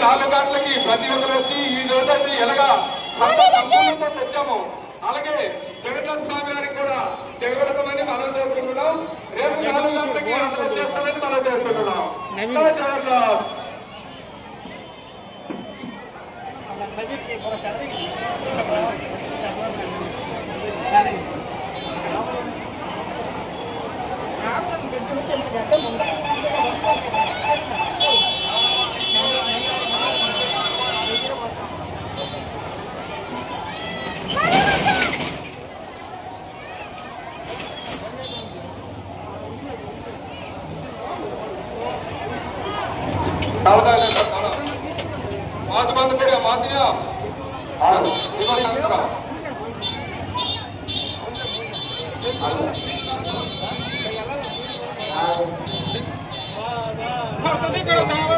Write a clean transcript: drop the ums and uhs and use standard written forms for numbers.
4 గంటలకి ప్రతి ఒక్కరు వచ్చి ఈ రోజు అయితే ఎలాగా సంపూర్ణంతో తెచ్చాము. అలాగే జగన్నాథ స్వామి గారికి కూడా జగవడమని మనం చేసుకుంటున్నాం. రేపు 4 గంటలకి అందరూ వచ్చేస్తారని మనం చేసుకుంటున్నాం. జగన్నాథ్ मात बंद करो मात दिया करो